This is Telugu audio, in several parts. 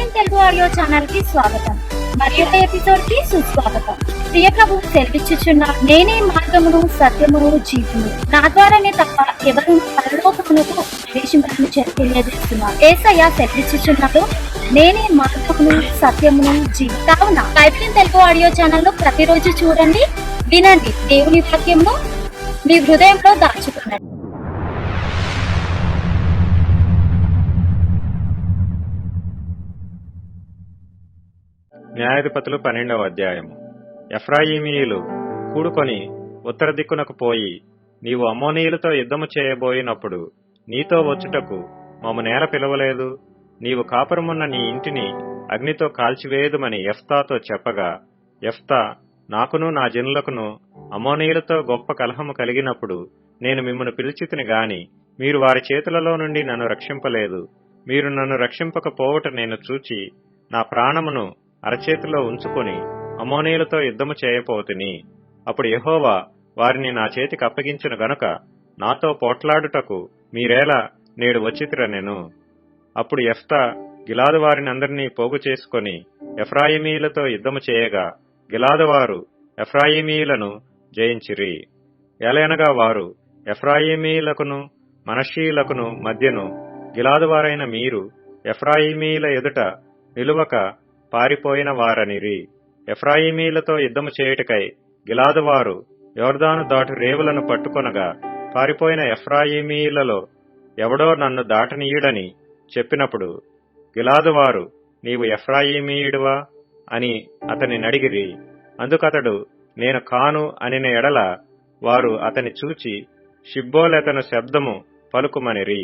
పైప్లైన్ తెలుగు ఆడియో ఛానల్ కి స్వాగతం. మరి యొక్క ఎపిసోడ్ కి సుస్వాగతం. ప్రియ ప్రభు సెలవిచ్చుచున్న నేనే మార్గమును సత్యమును జీవమును, నా ద్వారానే తప్ప ఎవరు పరలోకమునకు ప్రవేశింపని తెలియజేస్తున్నారు. యేసయ్య సెలవిచ్చుచున్నప్పుడు నేనే మార్గమును సత్యమును జీవము. కావున పైప్లైన్ తెలుగు ఆడియో ఛానల్ ను ప్రతిరోజు చూడండి, వినండి. దేవుని వాక్యమును మీ హృదయంలో దాచుకునండి. న్యాయాధిపతులు 12వ అధ్యాయము. ఎఫ్రాయిమీయులు కూడుకొని ఉత్తర దిక్కునకు పోయి, నీవు అమ్మోనీయులతో యుద్ధము చేయబోయినప్పుడు నీతో వచ్చుటకు మమ్ము నేల పిలవలేదు, నీవు కాపురమున్న నీ ఇంటిని అగ్నితో కాల్చివేయుదుమని యెఫ్తాతో చెప్పగా, యెఫ్తా నాకును నా జనులకును అమ్మోనీయులతో గొప్ప కలహము కలిగినప్పుడు నేను మిమ్మును పిలిచితిని గాని మీరు వారి చేతులలో నుండి నన్ను రక్షింపలేదు. మీరు నన్ను రక్షింపకపోవుట నేను చూచి నా ప్రాణమును అరచేతిలో ఉంచుకొని అమ్మోనీయులతో యుద్ధము చేయపోతిని. అప్పుడు యెహోవా వారిని నా చేతికి అప్పగించును గనుక నాతో పోట్లాడుటకు మీరేలా నేడు వచ్చితిరనెను. అప్పుడు యెఫ్తా గిలాదు వారిని అందరినీ పోగు చేసుకుని ఎఫ్రాయిమీయులతో యుద్ధము చేయగా, గిలాదు వారు ఎఫ్రాయిమీయులను జయించిరి. ఎలయనగా వారు ఎఫ్రాయిమీయులకును మనష్షీయులకును మధ్యను గిలాదు వారైన మీరు ఎఫ్రాయిమీయుల ఎదుట నిలువక పారిపోయిన వారనిరి. ఎఫ్రాయిమీయులతో యుద్ధము చేయుటకై గిలాదు వారు యోర్దాను దాటు రేవులను పట్టుకొనగా, పారిపోయిన ఎఫ్రాయిమీయులలో ఎవడో నన్ను దాటనీయుడని చెప్పినప్పుడు గిలాదు వారు నీవు ఎఫ్రాయిమీయుడువా అని అతని నడిగిరి. అందుకతడు నేను కాను అనిన ఎడల వారు అతని చూచి షిబ్బోలెతను శబ్దము పలుకుమనిరి.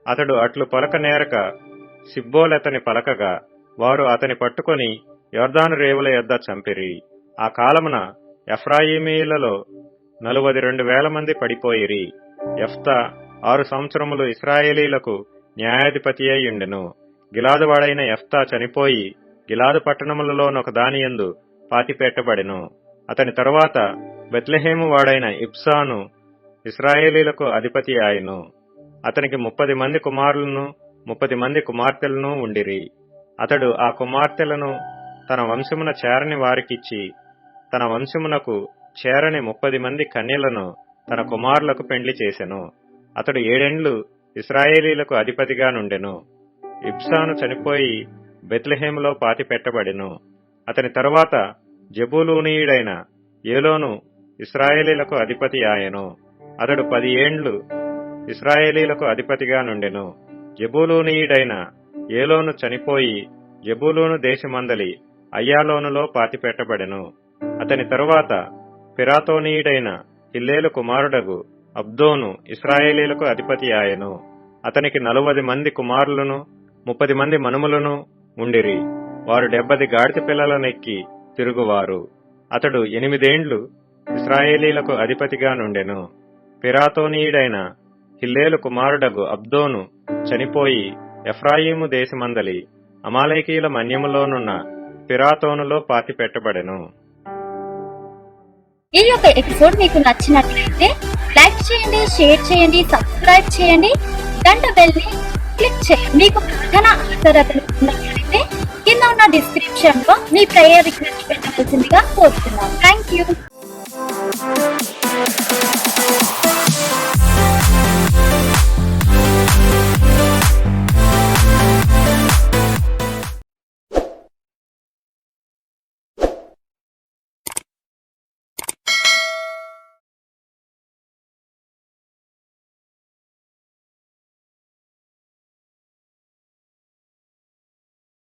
అతడు అట్లు పలక నేరక సిబ్బోలెతని పలకగా వారు అతని పట్టుకొని యోర్దాను రేవుల యొద్ద చంపిరి. ఆ కాలమున ఎఫ్రాయిమీయులలో 42,000 మంది పడిపోయిరి. యెఫ్తా 6 సంవత్సరములు ఇశ్రాయేలీలకు న్యాయాధిపతి అయ్యుండెను. గిలాదువాడైన యెఫ్తా చనిపోయి గిలాదు పట్టణములలోనొక దానియందు పాతిపెట్టబడెను. అతని తరువాత బెత్లెహేము వాడైన ఇబ్సాను ఇశ్రాయేలీలకు అధిపతి ఆయను. అతనికి 30 మంది కుమారులను 30 మంది కుమార్తెలను ఉండిరి. అతడు ఆ కుమార్తెలను తన వంశమున చేరని వారికిచ్చి, తన వంశమునకు చేరని 30 మంది కన్యలను తన కుమారులకు పెండ్లి చేసెను. అతడు 7 ఏండ్లు ఇశ్రాయేలీలకు అధిపతిగా నుండెను. ఇబ్సాను చనిపోయి బెత్లెహేములో పాతిపెట్టబడెను. అతని తరువాత జెబూలూనీయుడైన ఏలోను ఇశ్రాయేలీలకు అధిపతి ఆయను. అతడు 10 ఏండ్లు ఇశ్రాయేలీలకు అధిపతిగా నుండెను. జెబూలూనీయుడైన ఏలోను చనిపోయి జెబూలూను దేశమందలి అయ్యాలోనులో పాతిపెట్టబడెను. అతని తరువాత పిరాతోనీయుడైన హిల్లేలు కుమారుడగు అబ్దోను ఇశ్రాయేలీలకు అధిపతి ఆయను. అతనికి 40 మంది కుమారులను 30 మంది మనుమలను ఉండిరి. వారు 70 గాడిద పిల్లలనెక్కి తిరుగువారు. అతడు 8 ఏండ్లు ఇశ్రాయేలీలకు అధిపతిగా నుండెను. పిరాతోనీయుడైన హిల్లేలు కుమారుడగు అబ్దోను చనిపోయి ఎఫ్రాయిము దేశమందలి అమాలేకీయుల మన్యములోనున్న పిరాతోనులో పాతిపెట్టబడెను. ఈ యొక్క ఎపిసోడ్ మీకు నచ్చినట్లయితే లైక్ చేయండి, షేర్ చేయండి, సబ్స్క్రైబ్ చేయండి, గంట బెల్ ని క్లిక్ చేయండి. మీకు ప్రార్థన అవసరతలు ఉన్నట్లయితే కింద ఉన్న డిస్క్రిప్షన్ లో మీ ప్రేయర్ రిక్వెస్ట్ పెట్టవలసిందిగా కోరుతున్నాను. Thank you.